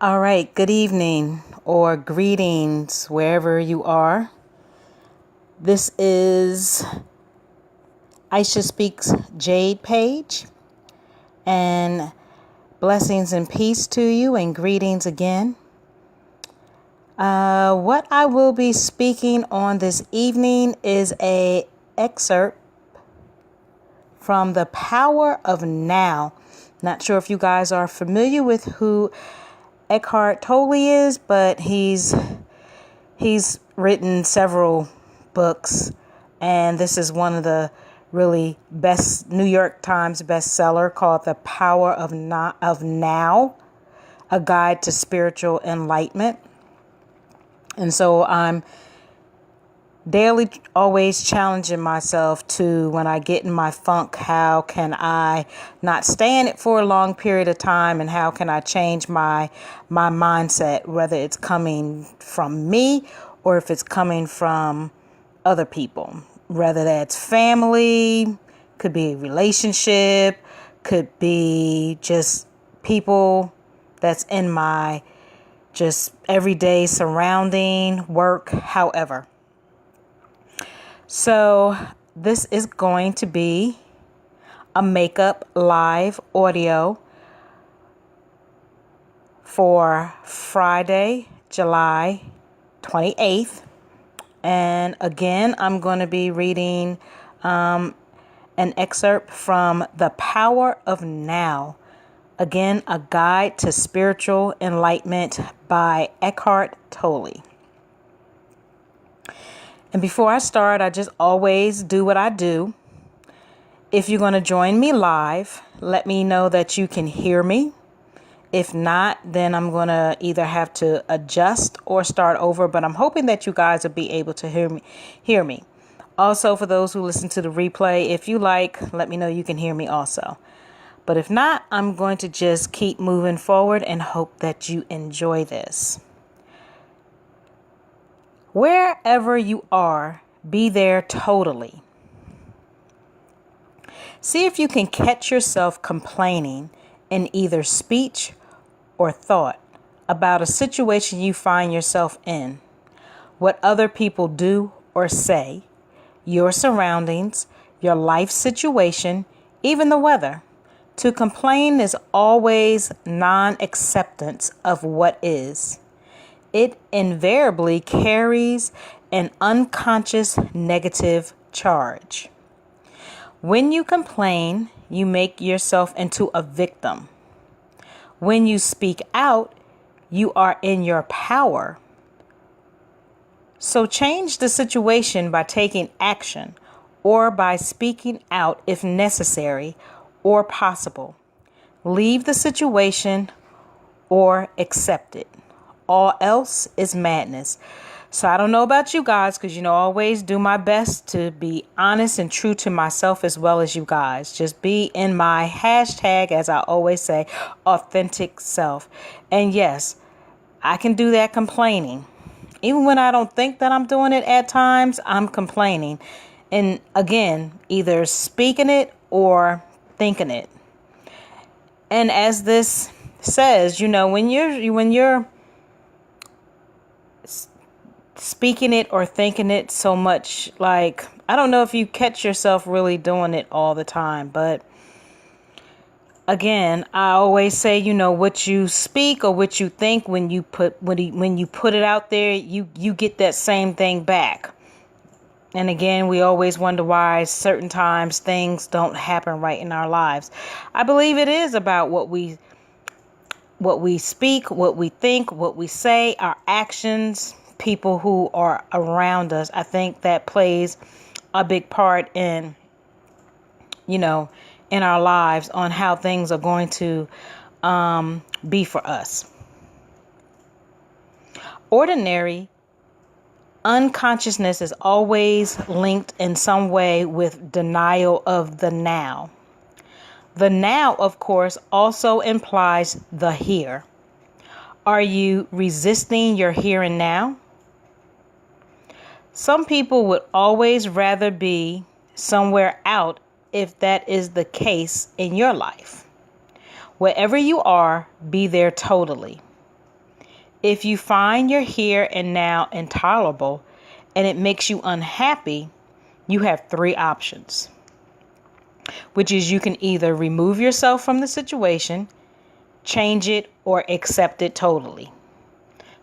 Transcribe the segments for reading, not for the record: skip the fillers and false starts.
All right, good evening or greetings wherever you are. This is Aisha Speaks Jade page, and blessings and peace to you and greetings again. What I will be speaking on this evening is a excerpt from The Power of Now. Not sure if you guys are familiar with who ECKHART Tolle is, but he's written several books, and this is one of the really best New York Times bestseller called The Power of Now, a guide to spiritual enlightenment. And so I'm daily always challenging myself to, when I get in my funk, how can I not stay in it for a long period of time, and how can I change my mindset, whether it's coming from me or if it's coming from other people, whether that's family, could be a relationship, could be just people that's in my just everyday surrounding, work, however. So this is going to be a makeup live audio for Friday, July 28th. And again, I'm going to be reading an excerpt from The Power of Now. Again, a guide to spiritual enlightenment by ECKHART Tolle. And before I start, I just always do what I do. If you're going to join me live, let me know that you can hear me. If not, then I'm going to either have to adjust or start over, but I'm hoping that you guys will be able to hear me. Also, for those who listen to the replay, if you like, let me know you can hear me also. But if not, I'm going to just keep moving forward and hope that you enjoy this. Wherever you are, be there totally. See if you can catch yourself complaining in either speech or thought about a situation you find yourself in, what other people do or say, your surroundings, your life situation, even the weather. To complain is always non-acceptance of what is. It invariably carries an unconscious negative charge. When you complain, you make yourself into a victim. When you speak out, you are in your power. So change the situation by taking action or by speaking out if necessary or possible. Leave the situation or accept it. All else is madness. So I don't know about you guys, because, I always do my best to be honest and true to myself as well as you guys. Just be in my hashtag, as I always say, authentic self. And yes, I can do that complaining. Even when I don't think that I'm doing it at times, I'm complaining. And again, either speaking it or thinking it. And as this says, when you're speaking it or thinking it so much, like, I don't know if you catch yourself really doing it all the time, but again, I always say, what you speak or what you think, when you put it out there, you get that same thing back. And again, we always wonder why certain times things don't happen right in our lives. I believe it is about what we speak, what we think, what we say, our actions, people who are around us. I think that plays a big part in our lives, on how things are going to be for us. Ordinary unconsciousness is always linked in some way with denial of the now. The now, of course, also implies the here. Are you resisting your here and now? Some people would always rather be somewhere out if that is the case in your life. Wherever you are, be there totally. If you find your here and now intolerable and it makes you unhappy, you have three options, which is you can either remove yourself from the situation, change it, or accept it totally.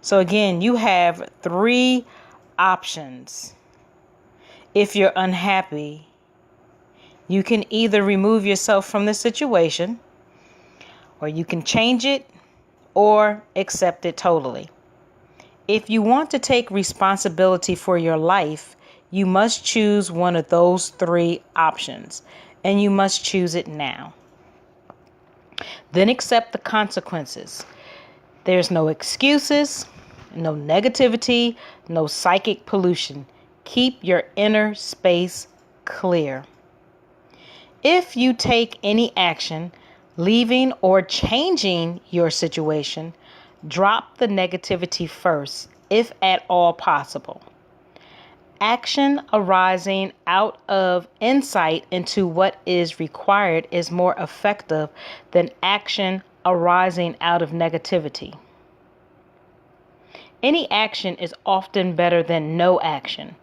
So again, you have three options. If you're unhappy, you can either remove yourself from the situation, or you can change it, or accept it totally. If you want to take responsibility for your life, you must choose one of those three options, and you must choose it now. Then accept the consequences. There's no excuses, no negativity, no psychic pollution. Keep your inner space clear. If you take any action, leaving or changing your situation, drop the negativity first, if at all possible. Action arising out of insight into what is required is more effective than action arising out of negativity. Any action is often better than no action,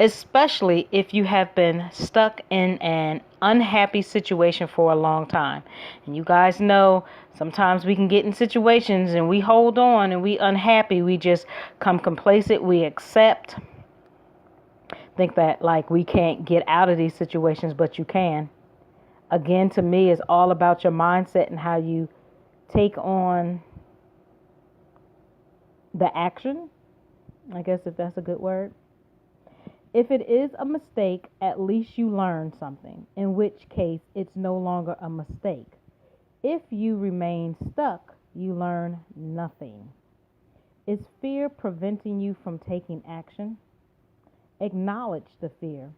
especially if you have been stuck in an unhappy situation for a long time. And you guys know sometimes we can get in situations and we hold on and we unhappy. We just come complacent. We accept. Think that like we can't get out of these situations, but you can. Again, to me, it's all about your mindset and how you take on the action, I guess, if that's a good word. If it is a mistake, at least you learn something, in which case it's no longer a mistake. If you remain stuck, you learn nothing. Is fear preventing you from taking action? Acknowledge the fear.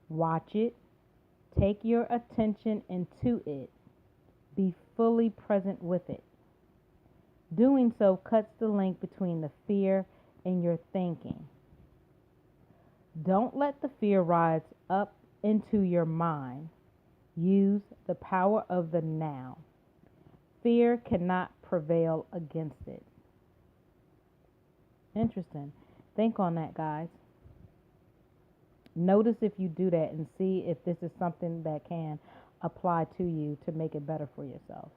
Watch it. Take your attention into it. Be fully present with it. Doing so cuts the link between the fear and your thinking. Don't let the fear rise up into your mind. Use the power of the now. Fear cannot prevail against it. Interesting. Think on that, guys. Notice if you do that and see if this is something that can apply to you to make it better for yourself.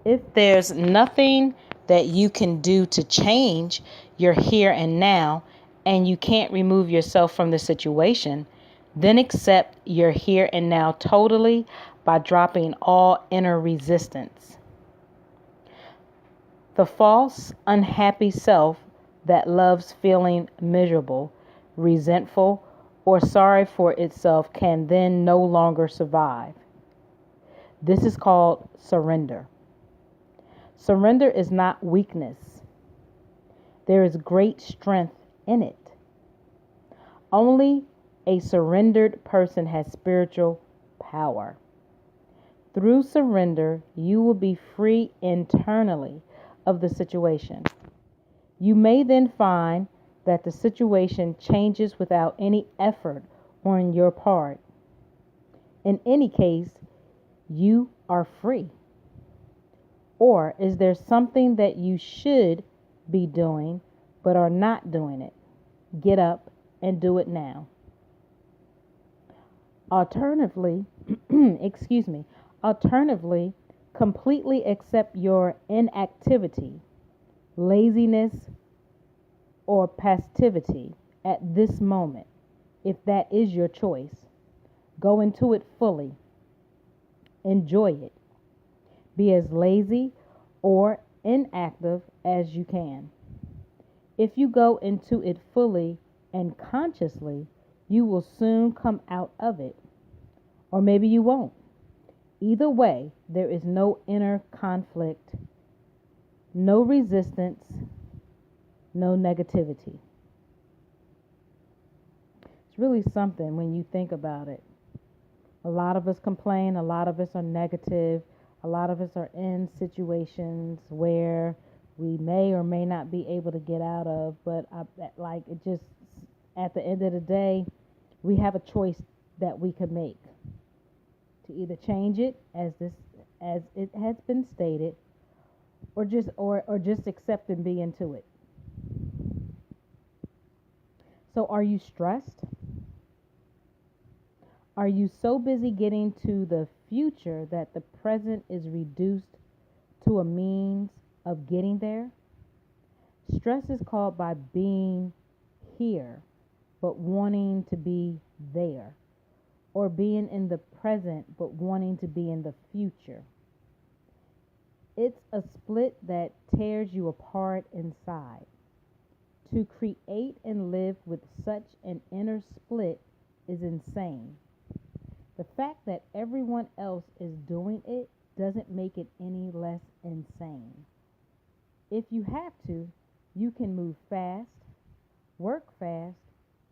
If there's nothing that you can do to change your here and now, and you can't remove yourself from the situation, then accept your here and now totally by dropping all inner resistance. The false, unhappy self that loves feeling miserable, resentful, or sorry for itself can then no longer survive. This is called surrender. Surrender is not weakness. There is great strength in it. Only a surrendered person has spiritual power. Through surrender, you will be free internally of the situation. You may then find that the situation changes without any effort on your part. In any case, you are free. Or is there something that you should be doing but are not doing it? Get up and do it now. Alternatively, completely accept your inactivity, laziness, or passivity at this moment, if that is your choice. Go into it fully. Enjoy it. Be as lazy or inactive as you can. If you go into it fully and consciously, you will soon come out of it. Or maybe you won't. Either way, there is no inner conflict, no resistance, no negativity. It's really something when you think about it. A lot of us complain, a lot of us are negative, a lot of us are in situations where we may or may not be able to get out of, but at the end of the day, we have a choice that we can make to either change it as it has been stated, or just accept and be into it. So are you stressed? Are you so busy getting to the future that the present is reduced to a means of getting there? Stress is caused by being here but wanting to be there, or being in the present but wanting to be in the future. It's a split that tears you apart inside. To create and live with such an inner split is insane. The fact that everyone else is doing it doesn't make it any less insane. If you have to, you can move fast, work fast,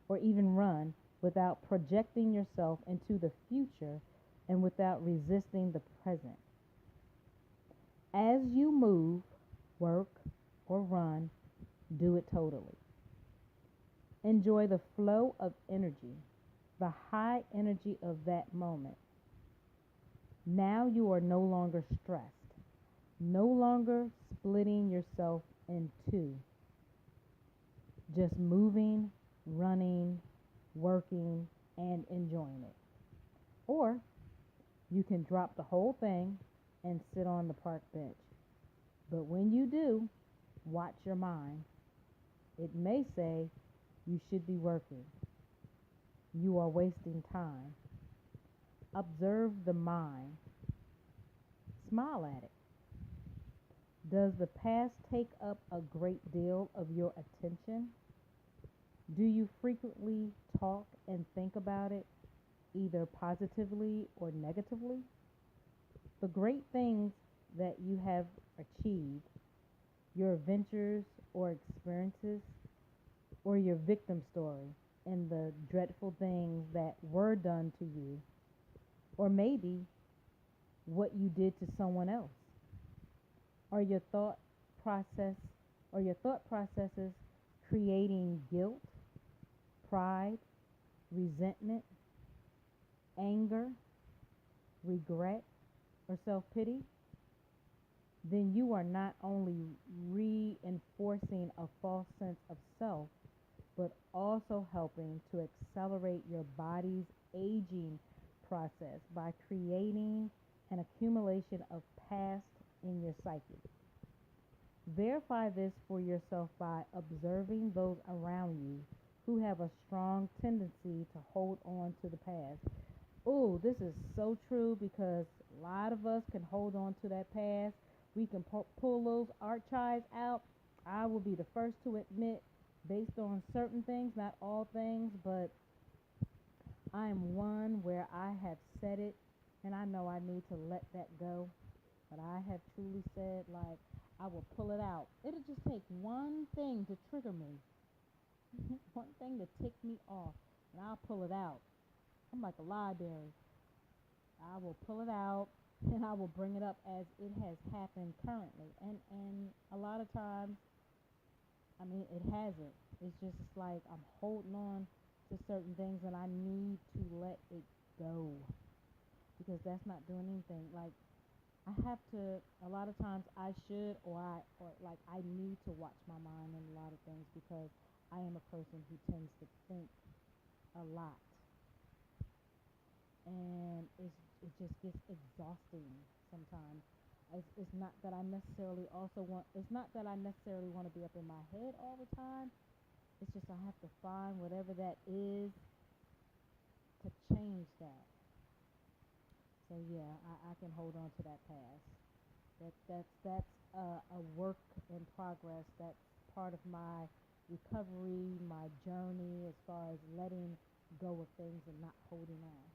or even run without projecting yourself into the future and without resisting the present. As you move, work, or run, do it totally. Enjoy the flow of energy, the high energy of that moment. Now you are no longer stressed, no longer splitting yourself in two, just moving, running, working, and enjoying it. Or you can drop the whole thing and sit on the park bench. But when you do, watch your mind. It may say you should be working. You are wasting time. Observe the mind. Smile at it. Does the past take up a great deal of your attention? Do you frequently talk and think about it, either positively or negatively? The great things that you have achieved, your adventures or experiences, or your victim story, and the dreadful things that were done to you, or maybe what you did to someone else. Are your thought processes creating guilt, pride, resentment, anger, regret, or self-pity? Then you are not only reinforcing a false sense of self, but also helping to accelerate your body's aging process by creating an accumulation of past in your psyche. Verify this for yourself by observing those around you who have a strong tendency to hold on to the past. Oh, this is so true, because a lot of us can hold on to that past. We can pull those archives out. I will be the first to admit, based on certain things, not all things, but I am one where I have said it, and I know I need to let that go. But I have truly said, like, I will pull it out. It'll just take one thing to trigger me, one thing to tick me off, and I'll pull it out. I'm like a library. I will pull it out, and I will bring it up as it has happened currently. And a lot of times, I mean, it hasn't. It's just like I'm holding on to certain things, and I need to let it go, because that's not doing anything. Like, I have to, a lot of times I should, or I need to watch my mind in a lot of things, because I am a person who tends to think a lot. And it just gets exhausting sometimes. It's not that I necessarily want to be up in my head all the time. It's just I have to find whatever that is to change that. So yeah, I can hold on to that past. That's a work in progress. That's part of my recovery, my journey, as far as letting go of things and not holding on.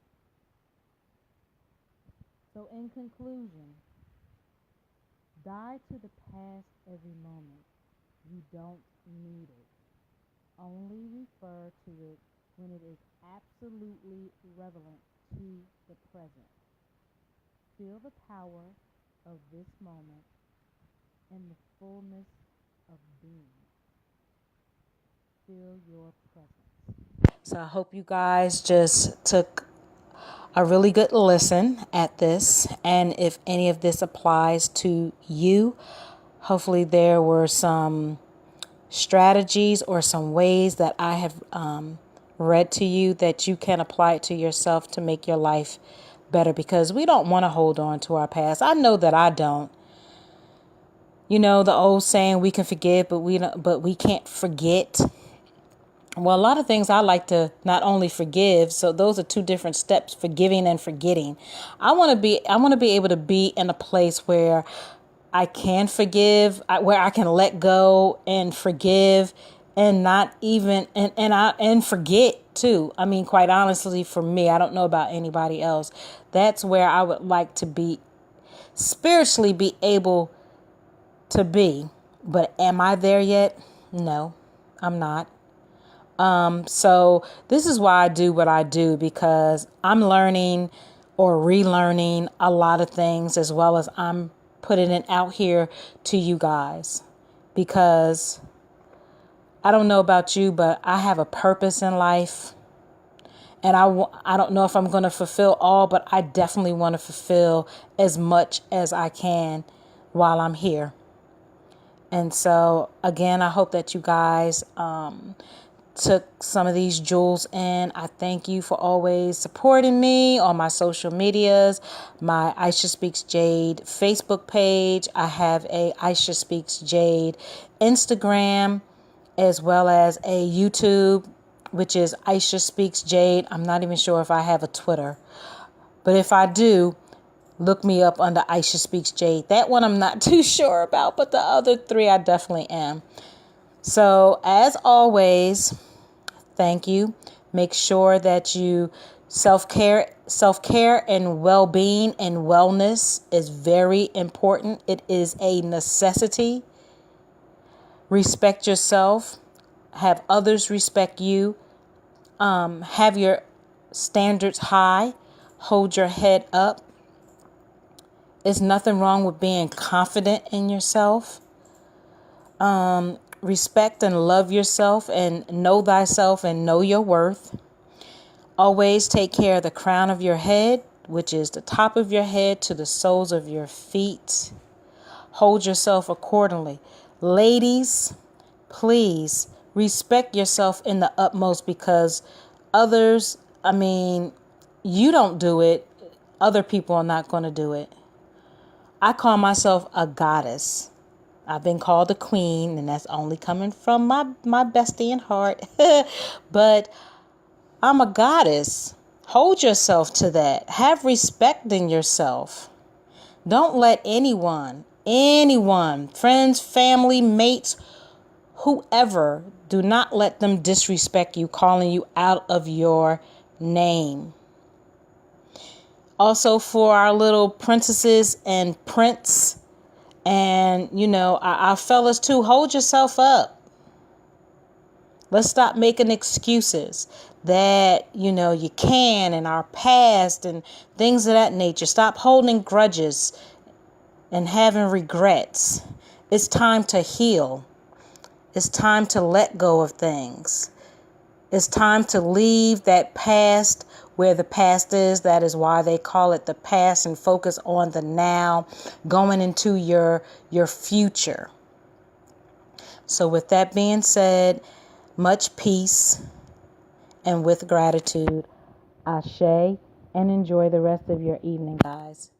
So in conclusion, die to the past every moment. You don't need it. Only refer to it when it is absolutely relevant to the present. Feel the power of this moment and the fullness of being. Feel your presence. So I hope you guys just took a really good listen at this. And if any of this applies to you, Hopefully there were some strategies or some ways that I have read to you that you can apply it to yourself to make your life better, because we don't want to hold on to our past. I know that I don't. You know, the old saying, we can forgive, but we can't forget. Well, a lot of things I like to not only forgive. So those are two different steps, forgiving and forgetting. I want to be able to be in a place where I can forgive, where I can let go and forgive, and not even and forget too. I mean, quite honestly, for me, I don't know about anybody else. That's where I would like to be spiritually, be able to be. But am I there yet? No, I'm not. So this is why I do what I do, because I'm learning or relearning a lot of things, as well as I'm putting it out here to you guys, because I don't know about you, but I have a purpose in life, and I don't know if I'm going to fulfill all, but I definitely want to fulfill as much as I can while I'm here. And so again, I hope that you guys, took some of these jewels in. I thank you for always supporting me on my social medias, my Aisha Speaks Jade Facebook page. I have a Aisha Speaks Jade Instagram, as well as a YouTube, which is Aisha Speaks Jade. I'm not even sure if I have a Twitter, but if I do, look me up under Aisha Speaks Jade. That one I'm not too sure about, but the other three I definitely am. So as always, thank you. Make sure that you self-care and well-being and wellness is very important. It is a necessity. Respect yourself. Have others respect you. Have your standards high. Hold your head up. There's nothing wrong with being confident in yourself. Respect and love yourself, and know thyself and know your worth. Always take care of the crown of your head, which is the top of your head to the soles of your feet. Hold yourself accordingly. Ladies, please respect yourself in the utmost, because others, you don't do it, other people are not going to do it. I call myself a goddess. I've been called a queen, and that's only coming from my bestie in heart. But I'm a goddess. Hold yourself to that. Have respect in yourself. Don't let anyone, friends, family, mates, whoever, do not let them disrespect you, calling you out of your name. Also, for our little princesses and prince, and, our fellas too, hold yourself up. Let's stop making excuses that, you can, in our past and things of that nature. Stop holding grudges and having regrets. It's time to heal. It's time to let go of things. It's time to leave that past where the past is. That is why they call it the past, and focus on the now, going into your future. So with that being said, much peace, and with gratitude, ashe, and enjoy the rest of your evening, guys.